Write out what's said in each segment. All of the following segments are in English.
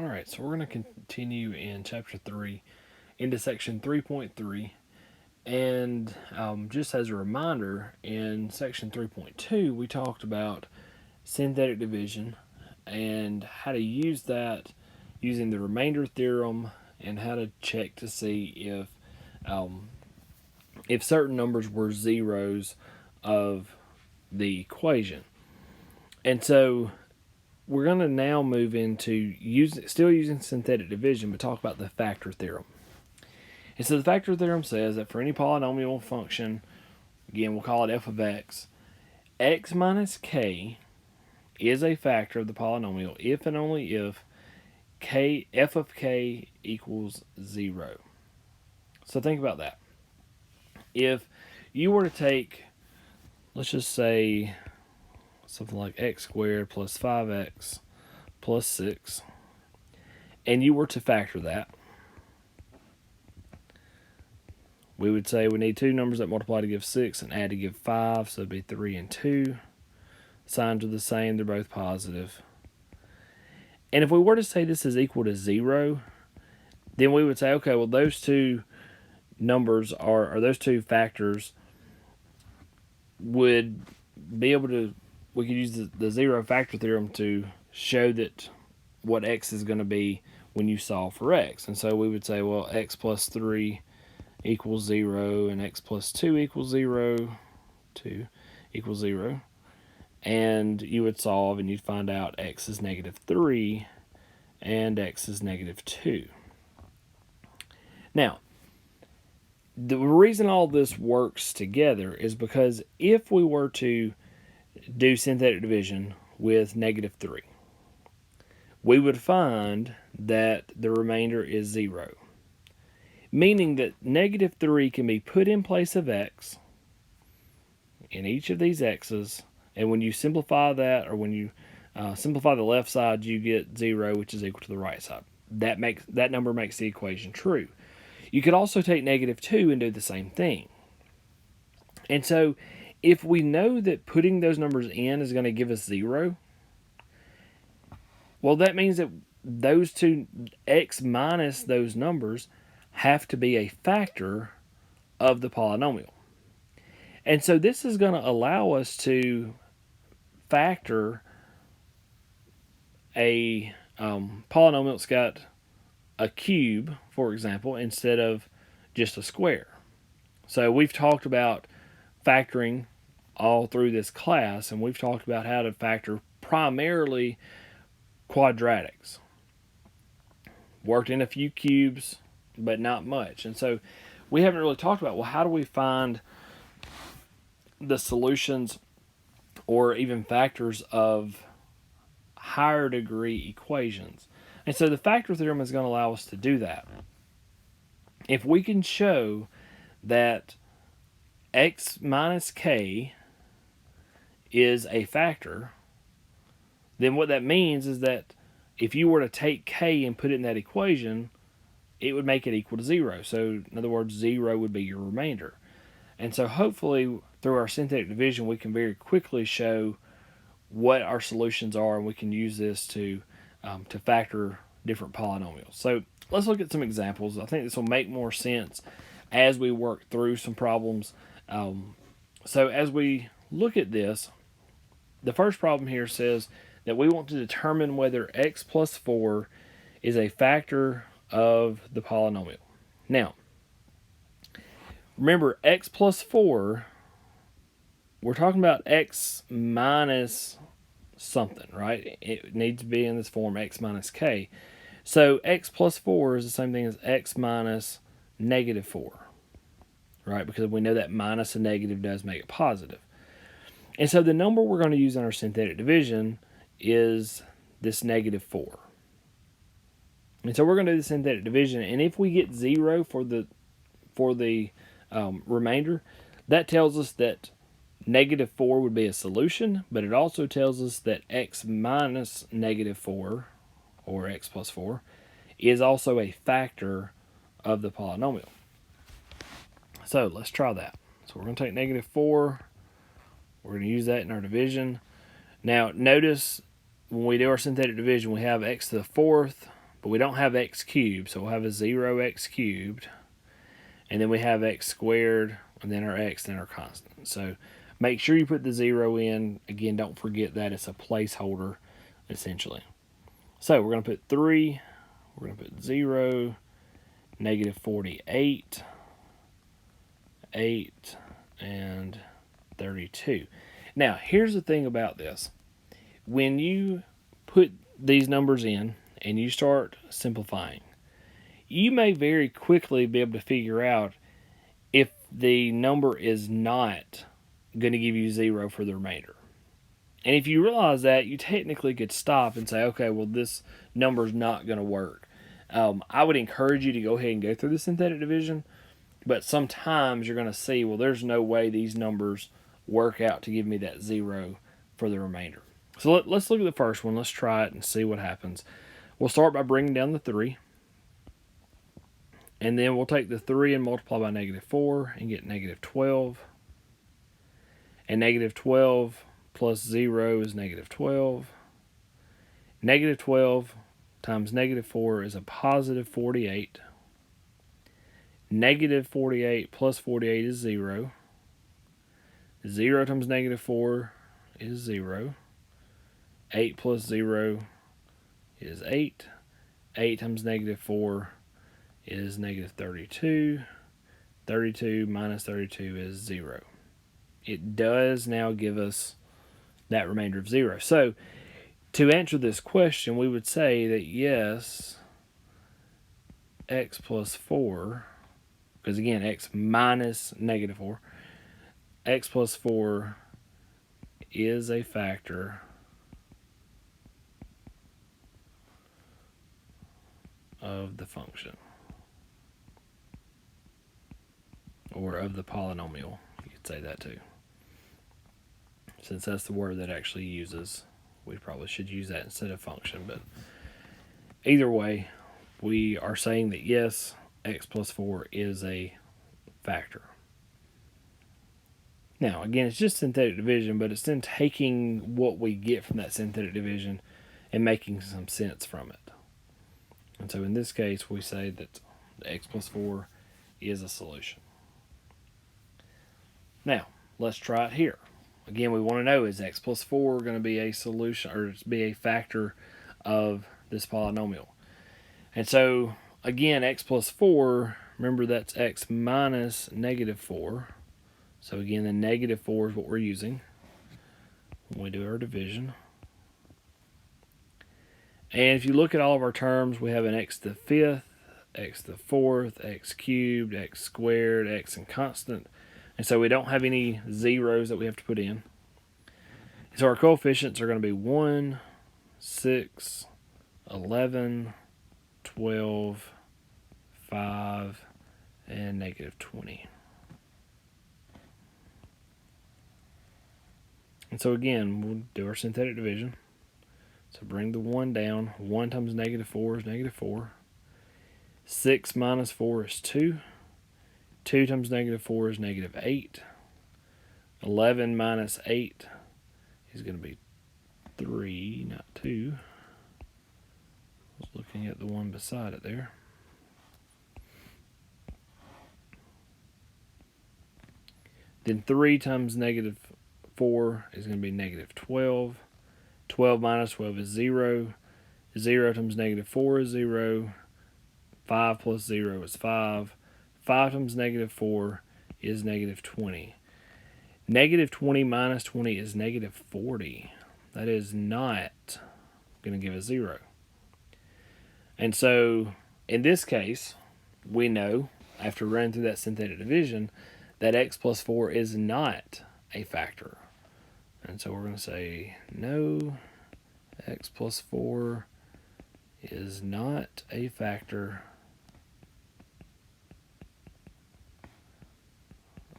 Alright, so we're going to continue in Chapter 3 into Section 3.3. And just as a reminder, in Section 3.2, we talked about synthetic division and how to use that using the remainder theorem and how to check to see if certain numbers were zeros of the equation. And so we're going to now move into still using synthetic division, but talk about the factor theorem. And so the factor theorem says that for any polynomial function, again, we'll call it f of x, x minus k is a factor of the polynomial if and only if f of k equals 0. So think about that. If you were to take, let's just say, something like x squared plus 5x plus 6, and you were to factor that, we would say we need two numbers that multiply to give 6 and add to give 5, so it'd be 3 and 2. Signs are the same, they're both positive. And if we were to say this is equal to 0, then we would say, okay, well, those two numbers or those two factors would be able to, we could use the zero factor theorem to show that what x is going to be when you solve for x. And so we would say, well, x plus 3 equals 0 and x plus 2 equals 0, 2 equals 0. And you would solve and you'd find out x is negative 3 and x is negative 2. Now, the reason all this works together is because if we were to do synthetic division with negative 3, we would find that the remainder is 0. Meaning that negative 3 can be put in place of x in each of these x's, and when you simplify that, or when you simplify the left side, you get 0, which is equal to the right side. That number makes the equation true. You could also take negative 2 and do the same thing. And so if we know that putting those numbers in is going to give us 0, well, that means that those two, x minus those numbers, have to be a factor of the polynomial. And so this is going to allow us to factor a polynomial that's got a cube, for example, instead of just a square. So we've talked about factoring all through this class, and we've talked about how to factor primarily quadratics. Worked in a few cubes, but not much. And so we haven't really talked about, well, how do we find the solutions or even factors of higher degree equations? And so the factor theorem is going to allow us to do that. If we can show that x minus k is a factor, then what that means is that if you were to take k and put it in that equation, it would make it equal to 0. So in other words, 0 would be your remainder. And so hopefully through our synthetic division, we can very quickly show what our solutions are, and we can use this to factor different polynomials. So let's look at some examples. I think this will make more sense as we work through some problems. So as we look at this, the first problem here says that we want to determine whether x plus 4 is a factor of the polynomial. Now, remember, x plus 4, we're talking about x minus something, right? It needs to be in this form, x minus k. So x plus 4 is the same thing as x minus negative 4, right? Because we know that minus a negative does make it positive. And so the number we're going to use in our synthetic division is this negative 4. And so we're going to do the synthetic division, and if we get 0 for the remainder, that tells us that negative 4 would be a solution, but it also tells us that x minus negative 4, or x plus 4, is also a factor of the polynomial. So let's try that. So we're going to take negative 4. We're going to use that in our division. Now notice when we do our synthetic division, we have x to the 4th but we don't have x cubed, so we'll have a 0x cubed, and then we have x squared, and then our x, then our constant. So make sure you put the 0 in. Again, don't forget that it's a placeholder, essentially. So we're going to put 3, we're going to put 0, negative 48, 8, and 32. Now, here's the thing about this. When you put these numbers in and you start simplifying, you may very quickly be able to figure out if the number is not going to give you 0 for the remainder. And if you realize that, you technically could stop and say, okay, well, this number is not going to work. I would encourage you to go ahead and go through the synthetic division, but sometimes you're going to see, well, there's no way these numbers work out to give me that 0 for the remainder. So let's look at the first one. Let's try it and see what happens. We'll start by bringing down the 3. And then we'll take the 3 and multiply by negative 4 and get negative 12. And negative 12 plus 0 is negative 12. Negative 12 times negative 4 is a positive 48. Negative 48 plus 48 is 0. 0 times negative 4 is 0. 8 plus 0 is 8. 8 times negative 4 is negative 32. 32 minus 32 is 0. It does now give us that remainder of 0. So, to answer this question, we would say that yes, x plus 4, because again, x minus negative 4, x plus 4 is a factor of the function, or of the polynomial. You could say that too. Since that's the word that actually uses, we probably should use that instead of function, but either way, we are saying that yes, x plus 4 is a factor. Now, again, it's just synthetic division, but it's then taking what we get from that synthetic division and making some sense from it. And so in this case, we say that x plus 4 is a solution. Now, let's try it here. Again, we want to know, is x plus 4 going to be a solution or be a factor of this polynomial? And so, again, x plus 4, remember that's x minus negative 4. So again, the negative 4 is what we're using when we do our division. And if you look at all of our terms, we have an x to the 5th, x to the 4th, x cubed, x squared, x and constant. And so we don't have any zeros that we have to put in. So our coefficients are going to be 1, 6, 11, 12, 5, and negative 20. And so again, we'll do our synthetic division. So bring the 1 down. 1 times negative 4 is negative 4. 6 minus 4 is 2. 2 times negative 4 is negative 8. 11 minus 8 is going to be 3, not 2. I was looking at the one beside it there. Then 3 times negative 4 is going to be negative 12. 12 minus 12 is 0. 0 times negative 4 is 0. 5 plus 0 is 5. 5 times negative 4 is negative 20. Negative 20 minus 20 is negative 40. That is not going to give us 0. And so, in this case, we know, after running through that synthetic division, that x plus 4 is not a factor. And so we're going to say, no, x plus 4 is not a factor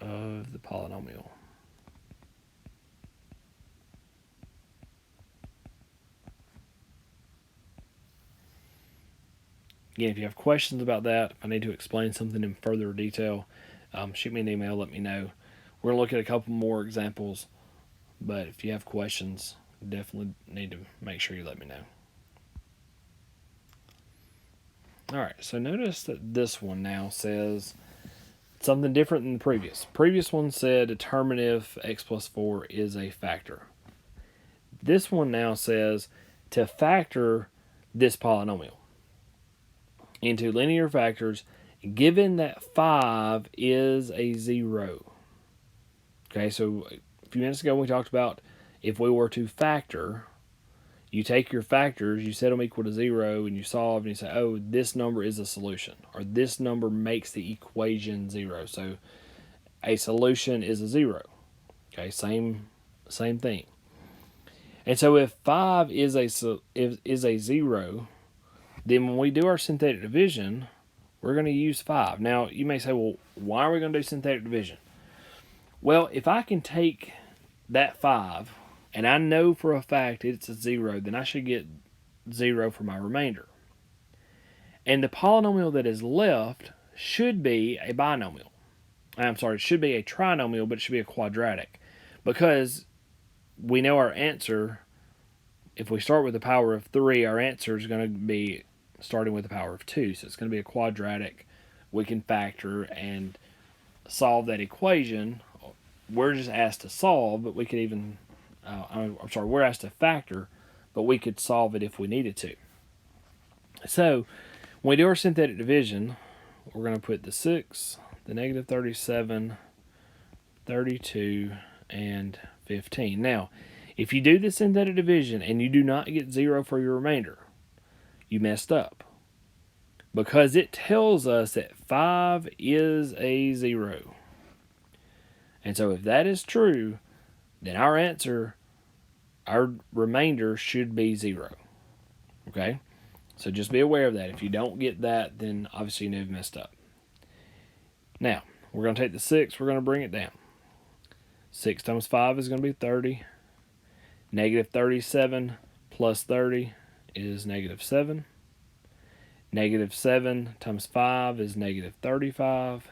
of the polynomial. Again, if you have questions about that, if I need to explain something in further detail, shoot me an email, let me know. We're going to look at a couple more examples, but if you have questions, definitely need to make sure you let me know. All right, so notice that this one now says something different than the previous. Previous one said determine if x plus 4 is a factor. This one now says to factor this polynomial into linear factors given that 5 is a 0. Okay, so a few minutes ago we talked about if we were to factor, you take your factors, you set them equal to 0, and you solve, and you say, oh, this number is a solution, or this number makes the equation 0. So a solution is a 0. Okay, same thing. And so if 5 is a 0, then when we do our synthetic division, we're going to use 5. Now, you may say, well, why are we going to do synthetic division? Well, if I can take that 5, and I know for a fact it's a 0, then I should get 0 for my remainder. And the polynomial that is left should be a binomial. I'm sorry, it should be a trinomial, but it should be a quadratic. Because we know our answer, if we start with the power of 3, our answer is going to be starting with the power of 2. So it's going to be a quadratic. We can factor and solve that equation. We're just asked to solve, but we could even, we're asked to factor, but we could solve it if we needed to. So when we do our synthetic division, we're going to put the 6, the negative 37, 32, and 15. Now, if you do the synthetic division and you do not get 0 for your remainder, you messed up. Because it tells us that 5 is a 0. And so if that is true, then our answer, our remainder should be 0. Okay? So just be aware of that. If you don't get that, then obviously you've messed up. Now, we're going to take the 6, we're going to bring it down. 6 times 5 is going to be 30. Negative 37 plus 30 is negative 7. Negative 7 times 5 is negative 35.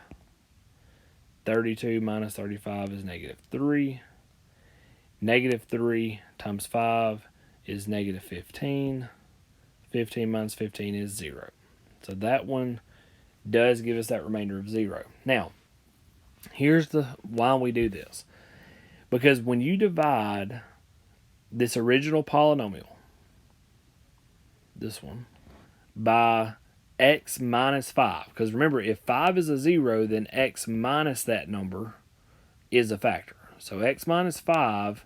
32 minus 35 is negative 3. Negative 3 times 5 is negative 15. 15 minus 15 is 0. So that one does give us that remainder of 0. Now, here's the why we do this. Because when you divide this original polynomial, this one, by x minus 5, because remember, if 5 is a 0, then x minus that number is a factor. So x minus 5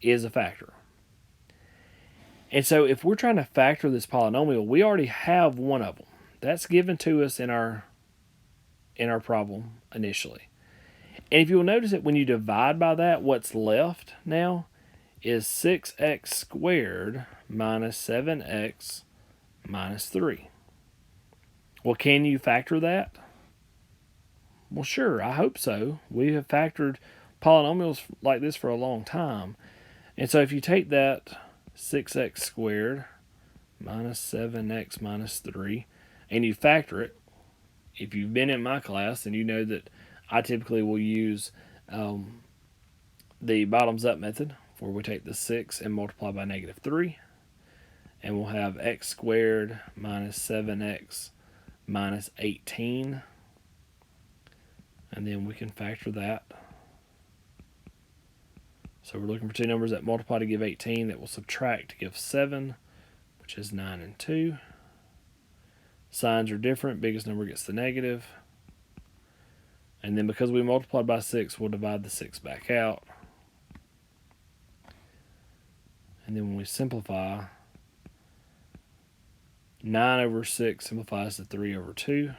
is a factor. And so if we're trying to factor this polynomial, we already have one of them. That's given to us in our problem initially. And if you'll notice that when you divide by that, what's left now is 6x squared minus 7x minus 3. Well, can you factor that? Well, sure, I hope so. We have factored polynomials like this for a long time. And so if you take that 6x squared minus 7x minus 3, and you factor it, if you've been in my class, then you know that I typically will use the bottoms up method, where we take the 6 and multiply by negative 3. And we'll have x squared minus 7x minus 18. And then we can factor that. So we're looking for two numbers that multiply to give 18, that will subtract to give 7, which is 9 and 2. Signs are different. Biggest number gets the negative. And then because we multiplied by 6, we'll divide the 6 back out. And then when we simplify, 9 over 6 simplifies to 3 over 2.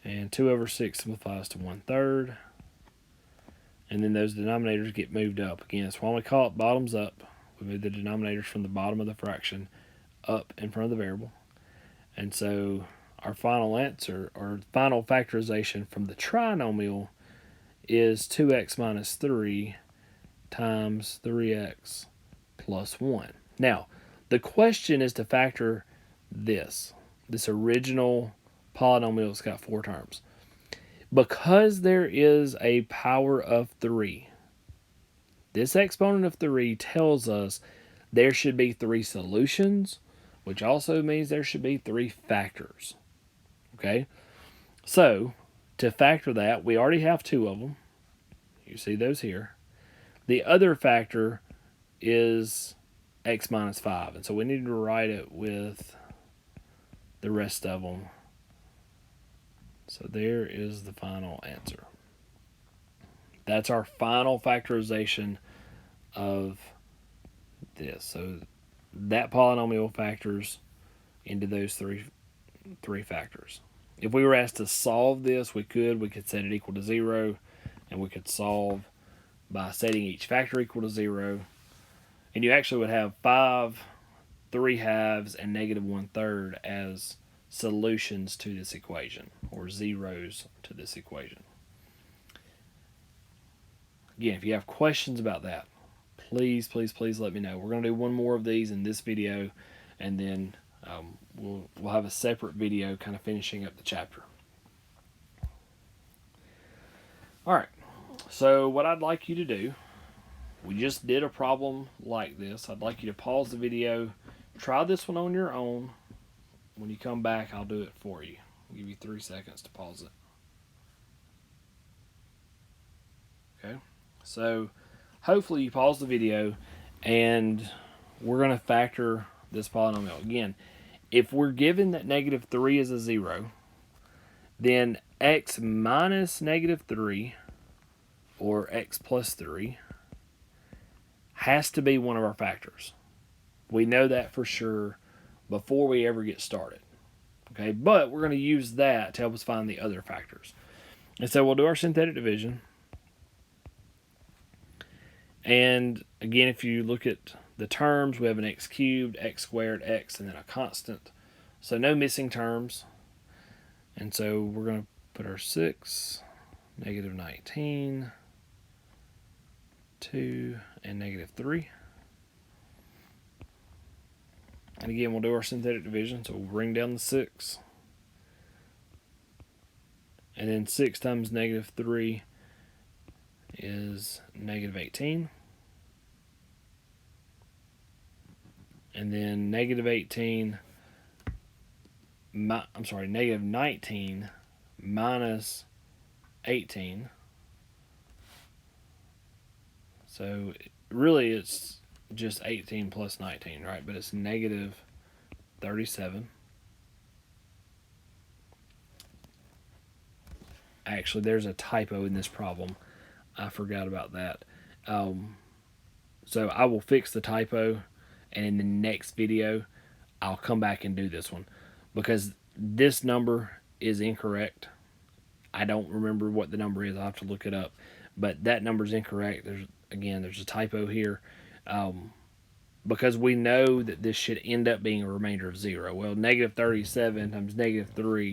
And 2 over 6 simplifies to 1/3. And then those denominators get moved up. Again, that's why we call it bottoms up. We move the denominators from the bottom of the fraction up in front of the variable. And so our final answer, or final factorization from the trinomial, is 2x minus 3 times 3x plus 1. Now, the question is to factor this original polynomial that's got 4 terms. Because there is a power of 3, this exponent of 3 tells us there should be 3 solutions which also means there should be 3 factors. Okay? So, to factor that, we already have 2 of them. You see those here. The other factor is x minus 5. And so we need to write it with the rest of them. So there is the final answer. That's our final factorization of this. So that polynomial factors into those three factors. If we were asked to solve this, we could set it equal to 0, and we could solve by setting each factor equal to 0. And you actually would have 5, 3/2, and -1/3 as solutions to this equation, or zeros to this equation. Again, if you have questions about that, please let me know. We're going to do one more of these in this video, and then we'll have a separate video kind of finishing up the chapter. Alright, so what I'd like you to do, we just did a problem like this. I'd like you to pause the video, try this one on your own. When you come back, I'll do it for you. I'll give you 3 seconds to pause it. Okay, so hopefully you pause the video, and we're going to factor this polynomial. Again, if we're given that -3 is a 0, then x minus -3 or x plus 3 has to be one of our factors. We know that for sure before we ever get started. Okay, but we're going to use that to help us find the other factors. And so we'll do our synthetic division. And again, if you look at the terms, we have an x cubed, x squared, x, and then a constant. So no missing terms. And so we're going to put our 6, -19, 2, and -3. And again, we'll do our synthetic division. So we'll bring down the 6. And then 6 times -3 is -18. And then -19, -19 minus 18. So really it's just 18 plus 19, right? But it's -37. Actually, there's a typo in this problem. I forgot about that. So I will fix the typo, and in the next video, I'll come back and do this one, because this number is incorrect. I don't remember what the number is. I'll have to look it up. But that number is incorrect. There's a typo here. Because we know that this should end up being a remainder of 0. Well, -37 times -3